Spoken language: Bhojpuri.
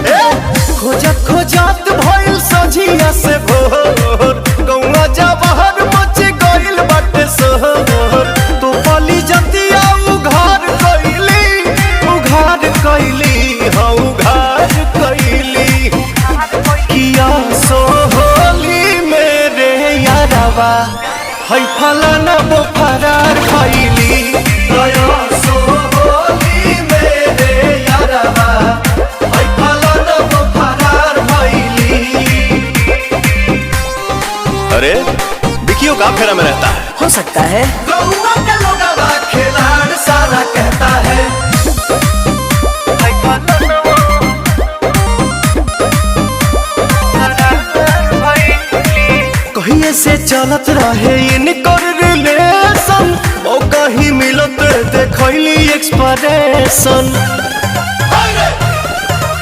खोजत खोजत भइल सझिया से भोर गौवा जवाहर मच गइल बाटे सोहर तो पली जतिया उघार कइली हाँ उघार कइली किया सोहली मेरे यारवा है फलाना वो फरार भइली दया सोहली मेरे यारवा है फलाना वो फरार भइली। अरे बिकियो का फेरा में रहता है, हो सकता है गौवा का लोगवा खिलाड़ सारा कहता है कहिए से चलत रहे इनकर रिलेशन मौका ही मिलत देखली एक्सप्रेशन